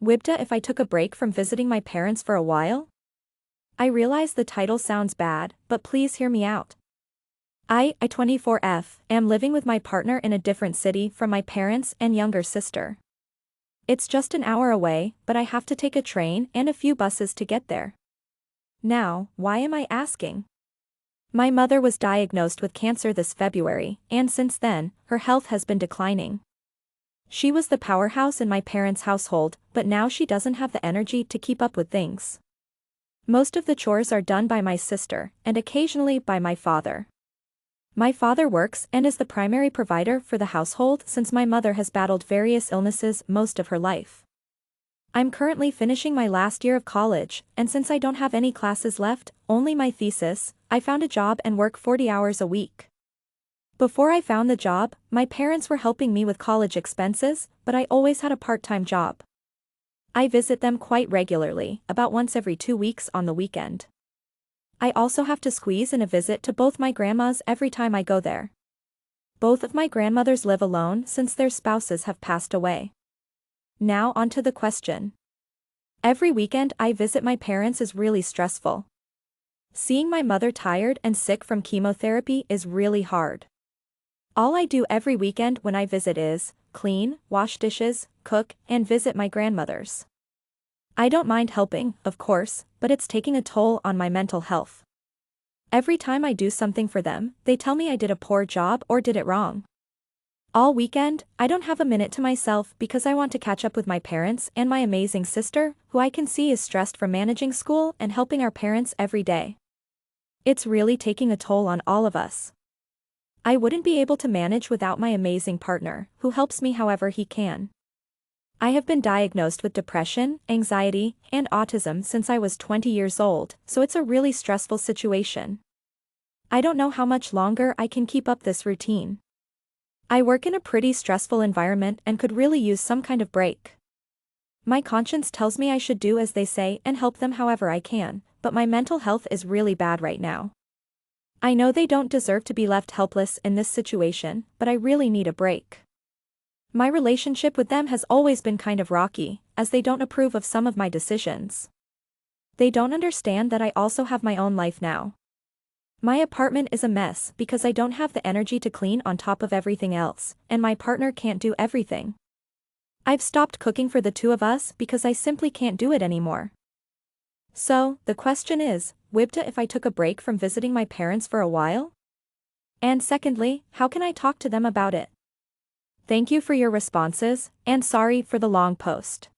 WIBTA if I took a break from visiting my parents for a while? I realize the title sounds bad, but please hear me out. I 24F, am living with my partner in a different city from my parents and younger sister. It's just an hour away, but I have to take a train and a few buses to get there. Now, why am I asking? My mother was diagnosed with cancer this February, and since then, her health has been declining. She was the powerhouse in my parents' household, but now she doesn't have the energy to keep up with things. Most of the chores are done by my sister, and occasionally by my father. My father works and is the primary provider for the household since my mother has battled various illnesses most of her life. I'm currently finishing my last year of college, and since I don't have any classes left, only my thesis, I found a job and work 40 hours a week. Before I found the job, my parents were helping me with college expenses, but I always had a part-time job. I visit them quite regularly, about once every 2 weeks on the weekend. I also have to squeeze in a visit to both my grandmas every time I go there. Both of my grandmothers live alone since their spouses have passed away. Now on to the question. Every weekend I visit my parents is really stressful. Seeing my mother tired and sick from chemotherapy is really hard. All I do every weekend when I visit is clean, wash dishes, cook, and visit my grandmothers. I don't mind helping, of course, but it's taking a toll on my mental health. Every time I do something for them, they tell me I did a poor job or did it wrong. All weekend, I don't have a minute to myself because I want to catch up with my parents and my amazing sister, who I can see is stressed from managing school and helping our parents every day. It's really taking a toll on all of us. I wouldn't be able to manage without my amazing partner, who helps me however he can. I have been diagnosed with depression, anxiety, and autism since I was 20 years old, so it's a really stressful situation. I don't know how much longer I can keep up this routine. I work in a pretty stressful environment and could really use some kind of break. My conscience tells me I should do as they say and help them however I can, but my mental health is really bad right now. I know they don't deserve to be left helpless in this situation, but I really need a break. My relationship with them has always been kind of rocky, as they don't approve of some of my decisions. They don't understand that I also have my own life now. My apartment is a mess because I don't have the energy to clean on top of everything else, and my partner can't do everything. I've stopped cooking for the two of us because I simply can't do it anymore. So, the question is, WIBTA if I took a break from visiting my parents for a while? And secondly, how can I talk to them about it? Thank you for your responses, and sorry for the long post.